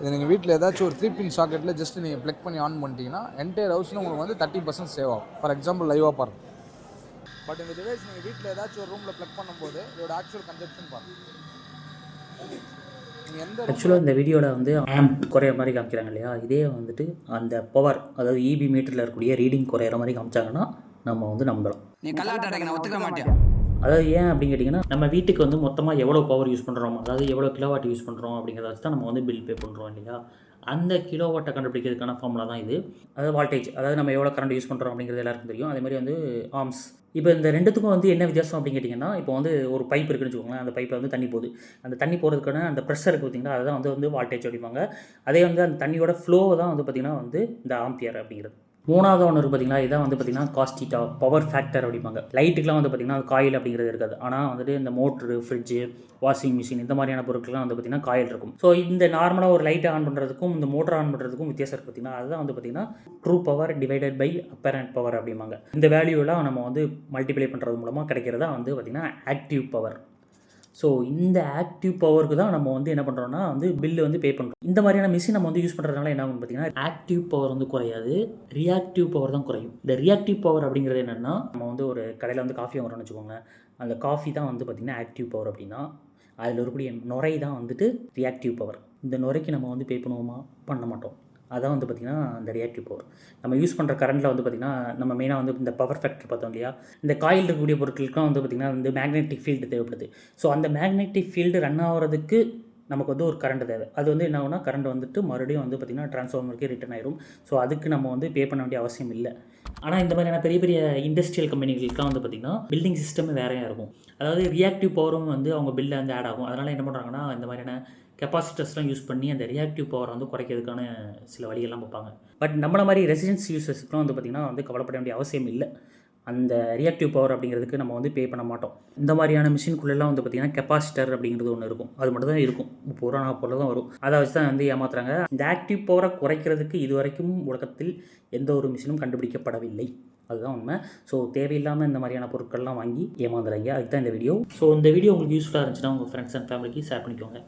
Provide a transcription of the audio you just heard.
இது நீங்கள் வீட்டில் ஏதாச்சும் ஒரு 3 பின் சாக்கெட்டில் ஜஸ்ட் நீங்கள் ப்ளக் பண்ணி ஆன் பண்ணிட்டீங்கன்னா என்டையர் ஹவுஸில் உங்களுக்கு வந்து 30% சேவ் ஆகும். ஃபார் எக்ஸாம்பிள் லைவாக பாருங்கள். பட் இந்த டிவைஸ் நீங்கள் வீட்டில் ஏதாச்சும் ஒரு ரூமில் ப்ளக் பண்ணும்போது இதோட ஆக்சுவல் கன்சப்ஷன் பாருங்கள். ஆக்சுவலாக இந்த வீடியோவில் வந்து ஆம்ப் குறையிற மாதிரி காமிக்கிறாங்க இல்லையா, இதே வந்துட்டு அந்த பவர், அதாவது இபி மீட்டரில் இருக்கக்கூடிய ரீடிங் குறையிற மாதிரி காமிச்சாங்கன்னா நம்ம வந்து நம்பலாம். நீ கல்லாட்ட நான் ஒத்துக்க மாட்டேன். அதாவது ஏன் அப்படின்னு கேட்டிங்கன்னா, நம்ம வீட்டுக்கு வந்து மொத்தமாக எவ்வளோ பவர் யூஸ் பண்ணுறோம், அதாவது எவ்வளோ கிலோவாட் யூஸ் பண்ணுறோம் அப்படிங்கிறத வச்சு தான் நம்ம வந்து பில் பே பண்ணுறோம் இல்லையா. அந்த கிலோவாட்டை கண்டுபிடிக்கிறதுக்கான ஃபார்முலா தான் இது. அதாவது வால்டேஜ், அதாவது நம்ம எவ்வளோ கரண்ட் யூஸ் பண்ணுறோம் அப்படிங்கிறது எல்லாருக்கும் தெரியும். அதேமாதிரி வந்து ஆர்ம்ஸ். இப்போ இந்த ரெண்டுத்துக்கும் வந்து என்ன வித்தியாசம் அப்படின்னு கேட்டிங்கன்னா, இப்போ வந்து ஒரு பைப் இருக்குன்னு வச்சுக்கோங்களேன். அந்த பைப்பில் வந்து தண்ணி போகுது. அந்த தண்ணி போகிறதுக்கான அந்த ப்ரெஷர் இருக்குது பார்த்திங்கன்னா, அதுதான் வந்து வால்டேஜ் அப்படிம்பாங்க. அதே வந்து அந்த தண்ணியோட ஃப்ளோ தான் வந்து பார்த்திங்கன்னா வந்து இந்த ஆம்பியர் அப்படிங்கிறது. மூணாவது ஒன்று இருக்குது பார்த்திங்களா, இதான் வந்து பார்த்திங்கன்னா காஸ்டிட்டா, பவர் ஃபேக்டர் அப்படிம்பாங்க. லைட்டுக்கெலாம் வந்து பார்த்திங்கன்னா அது காயில் அப்படிங்கிறது இருக்காது. ஆனால் வந்துட்டு இந்த மோட்ரு, ஃப்ரிட்ஜு, வாஷிங் மிஷின் இந்த மாதிரியான பொருட்கள்லாம் வந்து பார்த்திங்கன்னா காயில் இருக்கும். ஸோ இந்த நார்மலாக ஒரு லைட்டை ஆன் பண்ணுறதுக்கும் இந்த மோட்டர் ஆன் பண்ணுறதுக்கும் வித்தியாசம் இருக்குது பார்த்திங்கன்னா. அதுதான் வந்து பார்த்திங்கன்னா true power divided by apparent power அப்படிம்பாங்க. இந்த வேல்யூலாம் நம்ம வந்து மல்டிப்ளை பண்ணுறது மூலமாக கிடைக்கிறதா வந்து பார்த்திங்கன்னா ஆக்டிவ் பவர். ஸோ இந்த ஆக்டிவ் பவருக்கு தான் நம்ம வந்து என்ன பண்ணுறோம்னா வந்து பில்லு வந்து பே பண்ணுறோம். இந்த மாதிரியான மிஷின் நம்ம வந்து யூஸ் பண்ணுறதுனால என்ன ஆகும் பார்த்தீங்கன்னா, ஆக்டிவ் பவர் வந்து குறையாது, ரியாக்டிவ் பவர் தான் குறையும். இந்த ரியாக்டிவ் பவர் அப்படிங்கிறது என்னென்னா, நம்ம வந்து ஒரு கடையில் வந்து காஃபி வாங்குறோம்னு வச்சுக்கோங்க. அந்த காஃபி தான் வந்து பார்த்திங்கன்னா ஆக்டிவ் பவர் அப்படின்னா, அதில் இருக்கக்கூடிய நுரை தான் வந்துட்டு ரியாக்டிவ் பவர். இந்த நுரைக்கு நம்ம வந்து பே பண்ணுவோமா, பண்ண மாட்டோம். அதான் வந்து பார்த்திங்கன்னா இந்த ரியாக்டிவ் பவர். நம்ம யூஸ் பண்ணுற கரண்ட்டில் வந்து பார்த்திங்கன்னா, நம்ம மெயினாக வந்து இந்த பவர் ஃபேக்டர் பார்த்தோம் இல்லையா, இந்த காயில் இருக்கக்கூடிய பொருட்களுக்கும் வந்து பார்த்திங்கன்னா வந்து மேக்னெட்டிக் ஃபீல்டு தேவைப்படுது. ஸோ அந்த மேக்னெட்டிக் ஃபீல்டு ரன் ஆகிறதுக்கு நமக்கு வந்து ஒரு கரண்ட் தேவை. அது வந்து என்ன ஆகுனா, கரண்ட் வந்துட்டு மறுபடியும் வந்து பார்த்திங்கன்னா ட்ரான்ஸ்ஃபார்மருக்கு ரிட்டர்ன் ஆயிரும். ஸோ அதுக்கு நம்ம வந்து பே பண்ண வேண்டிய அவசியம் இல்லை. ஆனால் இந்த மாதிரியான பெரிய பெரிய இண்டஸ்ட்ரியல் கம்பெனிகளுக்குலாம் வந்து பார்த்திங்கன்னா பில்டிங் சிஸ்டமே வேறையாக இருக்கும். அதாவது ரியாக்டிவ் பவரும் வந்து அவங்க பில்லில் வந்து ஆட் ஆகும். அதனால் என்ன பண்ணுறாங்கன்னா, இந்த மாதிரியான கெப்பாசிட்டர்ஸ்லாம் யூஸ் பண்ணி அந்த ரியாக்டிவ் பவரை வந்து குறைக்கிறதுக்கான சில வழியெல்லாம் பார்ப்பாங்க. பட் நம்மள மாதிரி ரெசிடென்ஸ் யூசர்ஸ்க்குலாம் வந்து பார்த்திங்கன்னா வந்து கவலைப்பட வேண்டிய அவசியம் இல்லை. அந்த ரியாக்டிவ் பவர் அப்படிங்கிறதுக்கு நம்ம வந்து பே பண்ண மாட்டோம். இந்த மாதிரியான மிஷின்குள்ளெல்லாம் வந்து பார்த்திங்கன்னா கெப்பாசிட்டர் அப்படிங்கிறது ஒன்று இருக்கும். அது மட்டும் தான் இருக்கும். 30 ரூபா 40 ரூபா தான் வரும். அதை வச்சு தான் வந்து ஏமாத்துறாங்க. இந்த ஆக்டிவ் பவரை குறைக்கிறதுக்கு இதுவரைக்கும் உலகத்தில் எந்த ஒரு மிஷினும் கண்டுபிடிக்கப்படவில்லை. அதுதான் உண்மை. ஸோ தேவையில்லாமல் இந்த மாதிரியான பொருட்கள்லாம் வாங்கி ஏமாந்துறாங்க. அதுக்கு தான் இந்த வீடியோ. ஸோ இந்த வீடியோ உங்களுக்கு யூஸ்ஃபுல்லாக இருந்துச்சுன்னா உங்கள் ஃப்ரெண்ட்ஸ் அண்ட் ஃபேமிலிக்கு ஷேர் பண்ணிக்கோங்க.